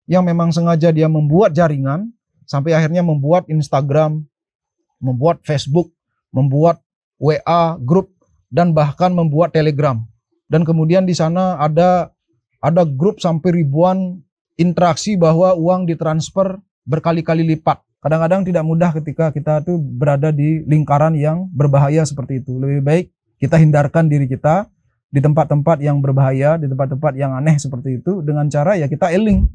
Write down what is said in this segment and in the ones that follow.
yang memang sengaja dia membuat jaringan sampai akhirnya membuat Instagram, membuat Facebook, membuat WA grup, dan bahkan membuat Telegram. Dan kemudian di sana ada grup sampai ribuan interaksi bahwa uang ditransfer berkali-kali lipat. Kadang-kadang tidak mudah ketika kita tuh berada di lingkaran yang berbahaya seperti itu. Lebih baik kita hindarkan diri kita di tempat-tempat yang berbahaya, di tempat-tempat yang aneh seperti itu dengan cara ya kita eling.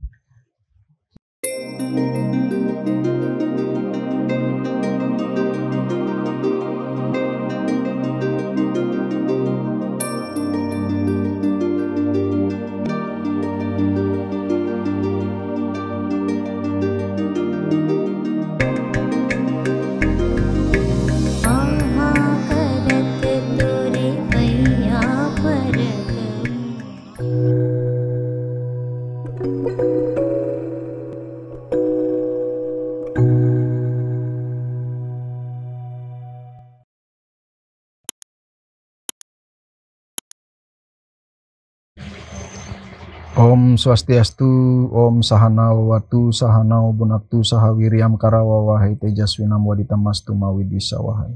Om Swastiastu, Om Sahanawatu, Sahanau Bunaktu, Sahawiriam Karawawahai Tejaswinam Waditamastu Mawidwisawahai.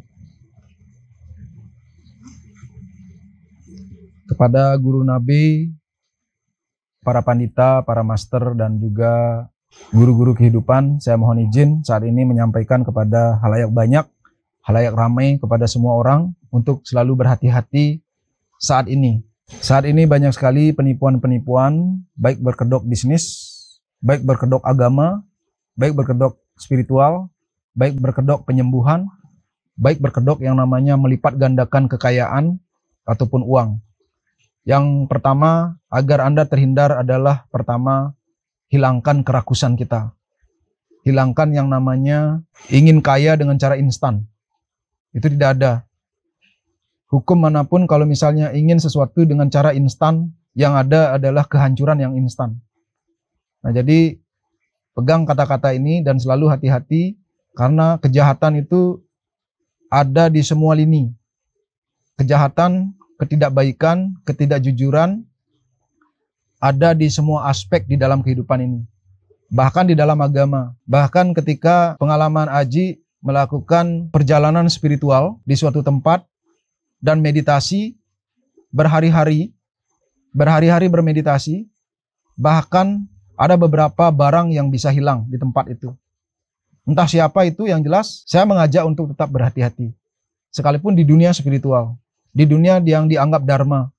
Kepada guru nabi, para pandita, para master, dan juga guru-guru kehidupan, saya mohon izin saat ini menyampaikan kepada halayak banyak, halayak ramai, kepada semua orang untuk selalu berhati-hati saat ini. Saat ini banyak sekali penipuan-penipuan, baik berkedok bisnis, baik berkedok agama, baik berkedok spiritual, baik berkedok penyembuhan, baik berkedok yang namanya melipat gandakan kekayaan ataupun uang. Yang pertama, agar Anda terhindar adalah pertama, hilangkan kerakusan kita. Hilangkan yang namanya ingin kaya dengan cara instan. Itu tidak ada. Hukum manapun kalau misalnya ingin sesuatu dengan cara instan, yang ada adalah kehancuran yang instan. Nah, jadi pegang kata-kata ini dan selalu hati-hati karena kejahatan itu ada di semua lini. Kejahatan, ketidakbaikan, ketidakjujuran ada di semua aspek di dalam kehidupan ini. Bahkan di dalam agama. Bahkan ketika pengalaman Aji melakukan perjalanan spiritual di suatu tempat dan meditasi berhari-hari bermeditasi, bahkan ada beberapa barang yang bisa hilang di tempat itu. Entah siapa itu, yang jelas saya mengajak untuk tetap berhati-hati. Sekalipun di dunia spiritual, di dunia yang dianggap dharma,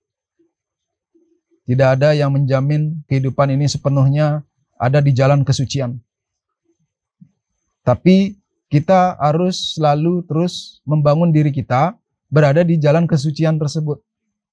tidak ada yang menjamin kehidupan ini sepenuhnya ada di jalan kesucian. Tapi kita harus selalu terus membangun diri kita berada di jalan kesucian tersebut,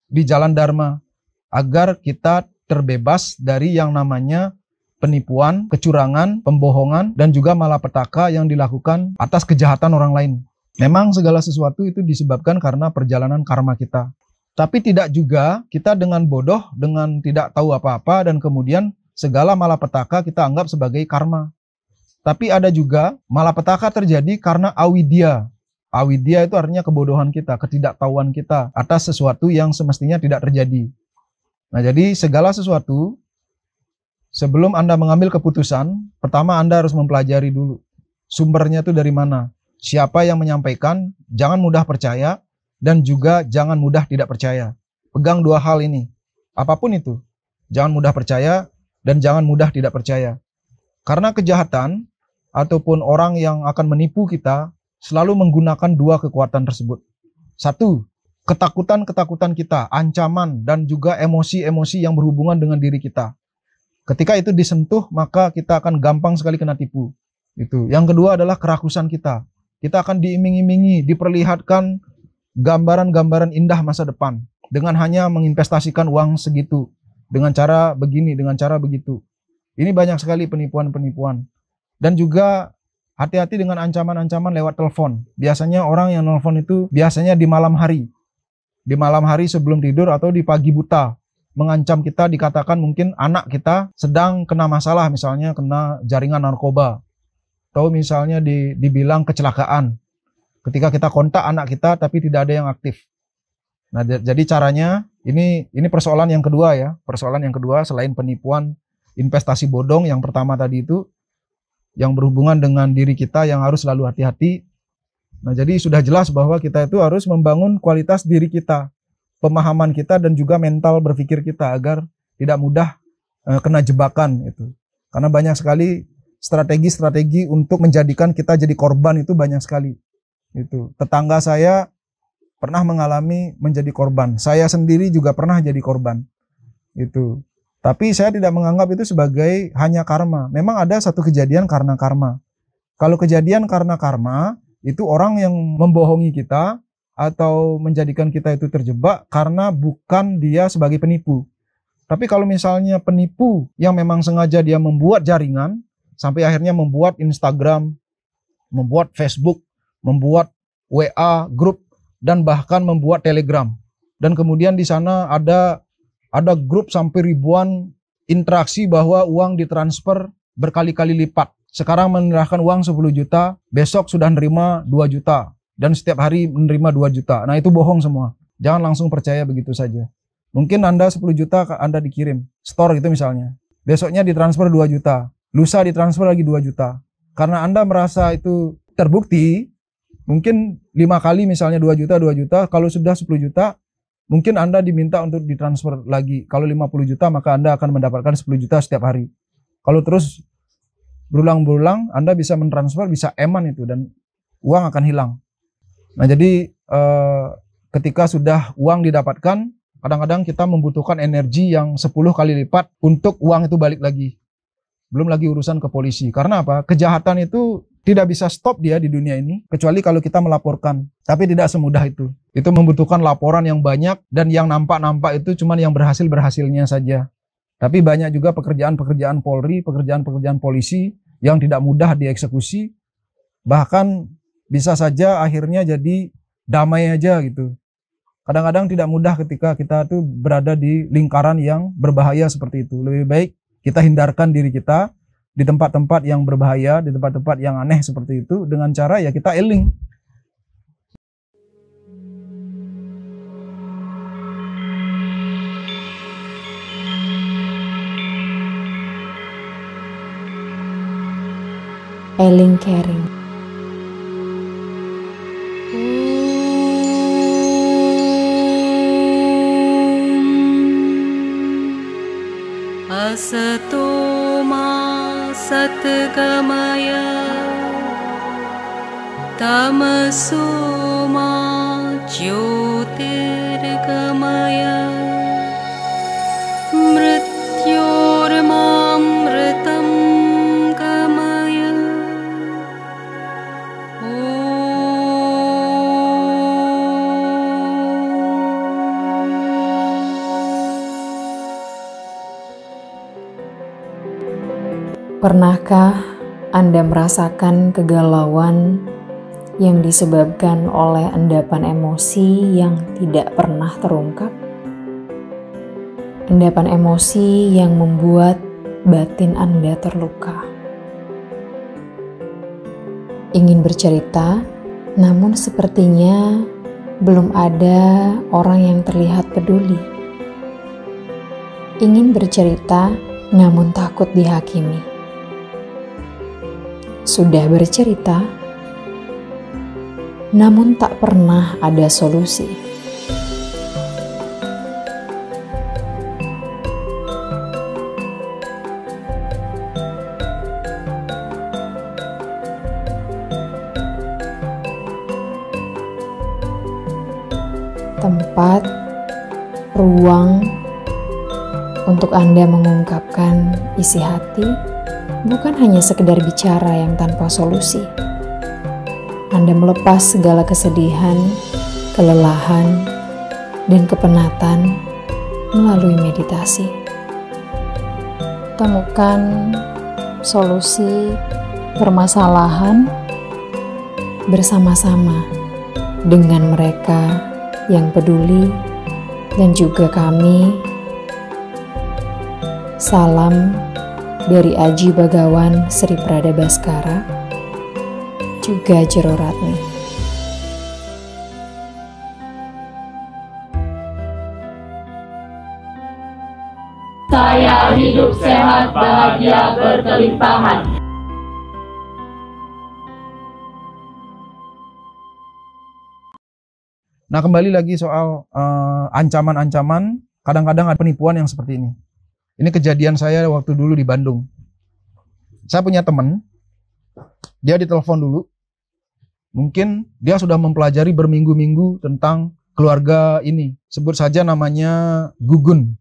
di jalan dharma, agar kita terbebas dari yang namanya penipuan, kecurangan, pembohongan, dan juga malapetaka yang dilakukan atas kejahatan orang lain. Memang segala sesuatu itu disebabkan karena perjalanan karma kita. Tapi tidak juga kita dengan bodoh, dengan tidak tahu apa-apa, dan kemudian segala malapetaka kita anggap sebagai karma. Tapi ada juga malapetaka terjadi karena awidya. Awidya itu artinya kebodohan kita, ketidaktahuan kita atas sesuatu yang semestinya tidak terjadi. Nah, jadi segala sesuatu, sebelum Anda mengambil keputusan, pertama Anda harus mempelajari dulu. Sumbernya itu dari mana? Siapa yang menyampaikan? Jangan mudah percaya, dan juga jangan mudah tidak percaya. Pegang dua hal ini. Apapun itu, jangan mudah percaya, dan jangan mudah tidak percaya. Karena kejahatan, ataupun orang yang akan menipu kita, selalu menggunakan dua kekuatan tersebut. Satu, ketakutan-ketakutan kita, ancaman, dan juga emosi-emosi yang berhubungan dengan diri kita. Ketika itu disentuh, maka kita akan gampang sekali kena tipu. Itu. Yang kedua adalah kerakusan kita. Kita akan diiming-imingi, diperlihatkan gambaran-gambaran indah masa depan dengan hanya menginvestasikan uang segitu, dengan cara begini, dengan cara begitu. Ini banyak sekali penipuan-penipuan. Dan juga hati-hati dengan ancaman-ancaman lewat telepon. Biasanya orang yang telepon itu biasanya di malam hari. Di malam hari sebelum tidur atau di pagi buta. Mengancam kita, dikatakan mungkin anak kita sedang kena masalah, misalnya kena jaringan narkoba. Atau misalnya dibilang kecelakaan. Ketika kita kontak anak kita tapi tidak ada yang aktif. Nah, jadi caranya, ini persoalan yang kedua ya. Persoalan yang kedua selain penipuan investasi bodong yang pertama tadi itu, yang berhubungan dengan diri kita yang harus selalu hati-hati. Nah, jadi sudah jelas bahwa kita itu harus membangun kualitas diri kita, pemahaman kita dan juga mental berpikir kita agar tidak mudah kena jebakan itu. Karena banyak sekali strategi-strategi untuk menjadikan kita jadi korban itu banyak sekali. Itu tetangga saya pernah mengalami menjadi korban. Saya sendiri juga pernah jadi korban. Itu. Tapi saya tidak menganggap itu sebagai hanya karma. Memang ada satu kejadian karena karma. Kalau kejadian karena karma, itu orang yang membohongi kita atau menjadikan kita itu terjebak karena bukan dia sebagai penipu. Tapi kalau misalnya penipu yang memang sengaja dia membuat jaringan, sampai akhirnya membuat Instagram, membuat Facebook, membuat WA grup, dan bahkan membuat Telegram. Dan kemudian di sana ada grup sampai ribuan interaksi bahwa uang ditransfer berkali-kali lipat. Sekarang menyerahkan uang 10 juta, besok sudah menerima 2 juta. Dan setiap hari menerima 2 juta. Nah, itu bohong semua. Jangan langsung percaya begitu saja. Mungkin Anda 10 juta Anda dikirim, store gitu misalnya. Besoknya ditransfer 2 juta. Lusa ditransfer lagi 2 juta. Karena Anda merasa itu terbukti, mungkin 5 kali misalnya 2 juta, 2 juta. Kalau sudah 10 juta, mungkin Anda diminta untuk ditransfer lagi. Kalau 50 juta, maka Anda akan mendapatkan 10 juta setiap hari. Kalau terus berulang-berulang, Anda bisa mentransfer, bisa eman itu, dan uang akan hilang. Nah, jadi ketika sudah uang didapatkan, kadang-kadang kita membutuhkan energi yang 10 kali lipat untuk uang itu balik lagi. Belum lagi urusan ke polisi. Karena apa? Kejahatan itu tidak bisa stop dia di dunia ini, kecuali kalau kita melaporkan. Tapi tidak semudah itu. Itu membutuhkan laporan yang banyak, dan yang nampak-nampak itu cuma yang berhasil-berhasilnya saja. Tapi banyak juga pekerjaan-pekerjaan Polri, pekerjaan-pekerjaan polisi yang tidak mudah dieksekusi. Bahkan bisa saja akhirnya jadi damai aja gitu. Kadang-kadang tidak mudah ketika kita tuh berada di lingkaran yang berbahaya seperti itu. Lebih baik kita hindarkan diri kita di tempat-tempat yang berbahaya, di tempat-tempat yang aneh seperti itu, dengan cara ya kita eling. Eling caring. Asato ma satgamaya tamaso ma jyotirgamaya mrityormamritam gamaya. Pernahkah Anda merasakan kegalauan yang disebabkan oleh endapan emosi yang tidak pernah terungkap? Endapan emosi yang membuat batin Anda terluka. Ingin bercerita, namun sepertinya belum ada orang yang terlihat peduli. Ingin bercerita, namun takut dihakimi. Sudah bercerita, namun tak pernah ada solusi. Tempat, ruang untuk Anda mengungkapkan isi hati bukan hanya sekedar bicara yang tanpa solusi. Anda melepas segala kesedihan, kelelahan, dan kepenatan melalui meditasi. Temukan solusi permasalahan bersama-sama dengan mereka yang peduli dan juga kami. Salam dari Aji Bagawan Sri Prada Baskara, juga Jero Ratni. Saya Semoga hidup sehat, bahagia, berkelimpahan. Nah, kembali lagi soal ancaman-ancaman, kadang-kadang ada penipuan yang seperti ini. Ini kejadian saya waktu dulu di Bandung. Saya punya teman, dia ditelepon dulu. Mungkin dia sudah mempelajari berminggu-minggu tentang keluarga ini. Sebut saja namanya Gugun.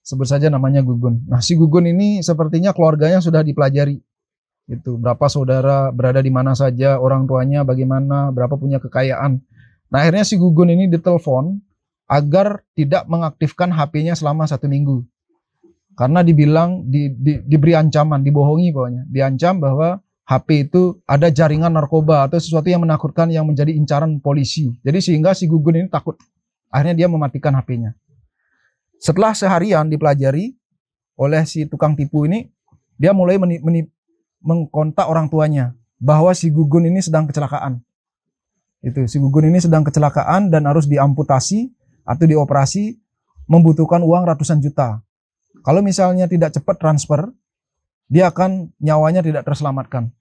Sebut saja namanya Gugun. Nah, si Gugun ini sepertinya keluarganya sudah dipelajari. Itu berapa saudara, berada di mana saja, orang tuanya bagaimana, berapa punya kekayaan. Nah, akhirnya si Gugun ini ditelepon agar tidak mengaktifkan HP-nya selama 1 minggu. Karena dibilang, diberi ancaman, dibohongi pokoknya. Diancam bahwa HP itu ada jaringan narkoba atau sesuatu yang menakutkan yang menjadi incaran polisi. Jadi sehingga si Gugun ini takut. Akhirnya dia mematikan HP-nya. Setelah seharian dipelajari oleh si tukang tipu ini, dia mulai mengkontak orang tuanya bahwa si Gugun ini sedang kecelakaan. Si Gugun ini sedang kecelakaan dan harus diamputasi atau dioperasi, membutuhkan uang ratusan juta. Kalau misalnya tidak cepat transfer, dia akan nyawanya tidak terselamatkan.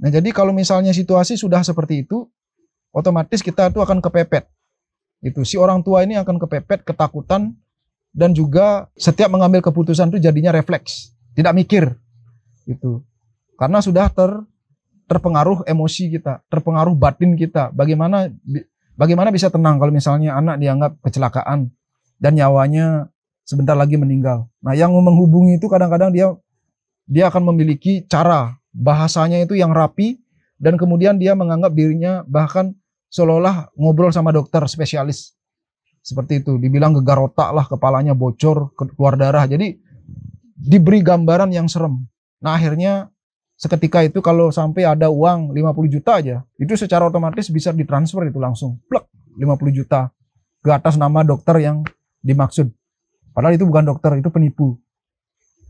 Nah, jadi kalau misalnya situasi sudah seperti itu, otomatis kita itu akan kepepet. Si orang tua ini akan kepepet, ketakutan, dan juga setiap mengambil keputusan itu jadinya refleks, tidak mikir. Karena sudah terpengaruh emosi kita, terpengaruh batin kita. Bagaimana bisa tenang kalau misalnya anak dianggap kecelakaan dan nyawanya sebentar lagi meninggal. Nah, yang menghubungi itu kadang-kadang dia akan memiliki cara bahasanya itu yang rapi, dan kemudian dia menganggap dirinya bahkan seolah-olah ngobrol sama dokter spesialis. Seperti itu, dibilang gegar otak lah, kepalanya bocor, keluar darah. Jadi diberi gambaran yang serem. Nah, akhirnya seketika itu kalau sampai ada uang 50 juta aja, itu secara otomatis bisa ditransfer itu langsung. Plek, 50 juta ke atas nama dokter yang dimaksud. Padahal itu bukan dokter, itu penipu.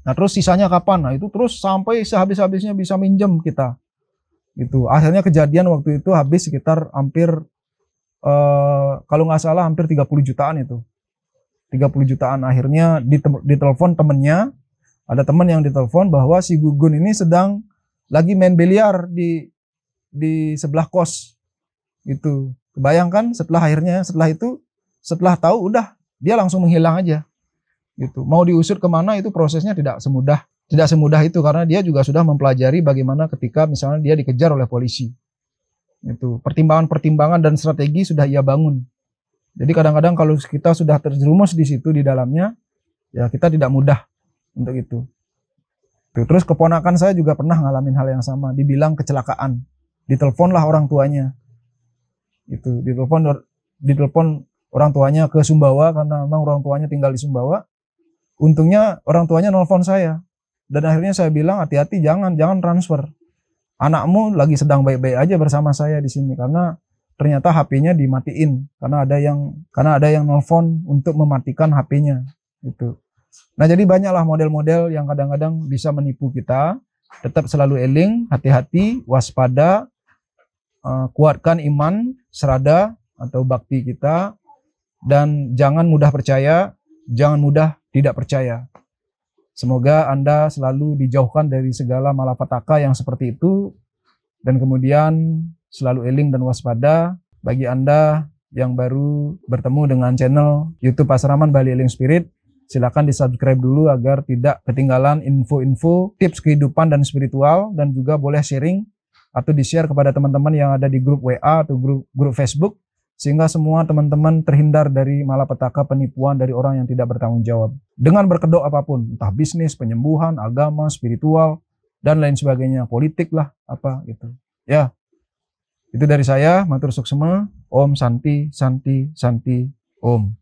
Nah, terus sisanya kapan? Nah, itu terus sampai sehabis-habisnya bisa minjem kita. Akhirnya kejadian waktu itu habis sekitar hampir, kalau nggak salah hampir 30 jutaan itu. 30 jutaan. Akhirnya ditelepon temennya, ada teman yang ditelepon bahwa si Gugun ini sedang lagi main biliar di sebelah kos. Kebayangkan setelah tahu udah dia langsung menghilang aja. Mau diusut kemana itu prosesnya tidak semudah itu, karena dia juga sudah mempelajari bagaimana ketika misalnya dia dikejar oleh polisi. Pertimbangan-pertimbangan dan strategi sudah ia bangun. Jadi kadang-kadang kalau kita sudah terjerumus di situ di dalamnya, ya kita tidak mudah untuk itu. Terus keponakan saya juga pernah ngalamin hal yang sama, dibilang kecelakaan. Diteleponlah orang tuanya. Ditelepon orang tuanya ke Sumbawa, karena memang orang tuanya tinggal di Sumbawa. Untungnya orang tuanya nelfon saya. Dan akhirnya saya bilang, hati-hati, jangan transfer. Anakmu lagi sedang baik-baik aja bersama saya di sini, karena ternyata HP-nya dimatiin karena ada yang nelfon untuk mematikan HP-nya. Nah, jadi banyaklah model-model yang kadang-kadang bisa menipu kita. Tetap selalu eling, hati-hati, waspada, kuatkan iman, serada atau bakti kita, dan jangan mudah percaya, jangan mudah tidak percaya. Semoga Anda selalu dijauhkan dari segala malapetaka yang seperti itu, dan kemudian selalu eling dan waspada. Bagi Anda yang baru bertemu dengan channel YouTube Pasraman Bali Healing Spirit, silakan di-subscribe dulu agar tidak ketinggalan info-info, tips kehidupan dan spiritual, dan juga boleh sharing atau di-share kepada teman-teman yang ada di grup WA atau grup Facebook, sehingga semua teman-teman terhindar dari malapetaka penipuan dari orang yang tidak bertanggung jawab. Dengan berkedok apapun, entah bisnis, penyembuhan, agama, spiritual, dan lain sebagainya, politik lah, apa gitu. Ya, itu dari saya, matur suksema, Om Santi, Santi, Santi, Om.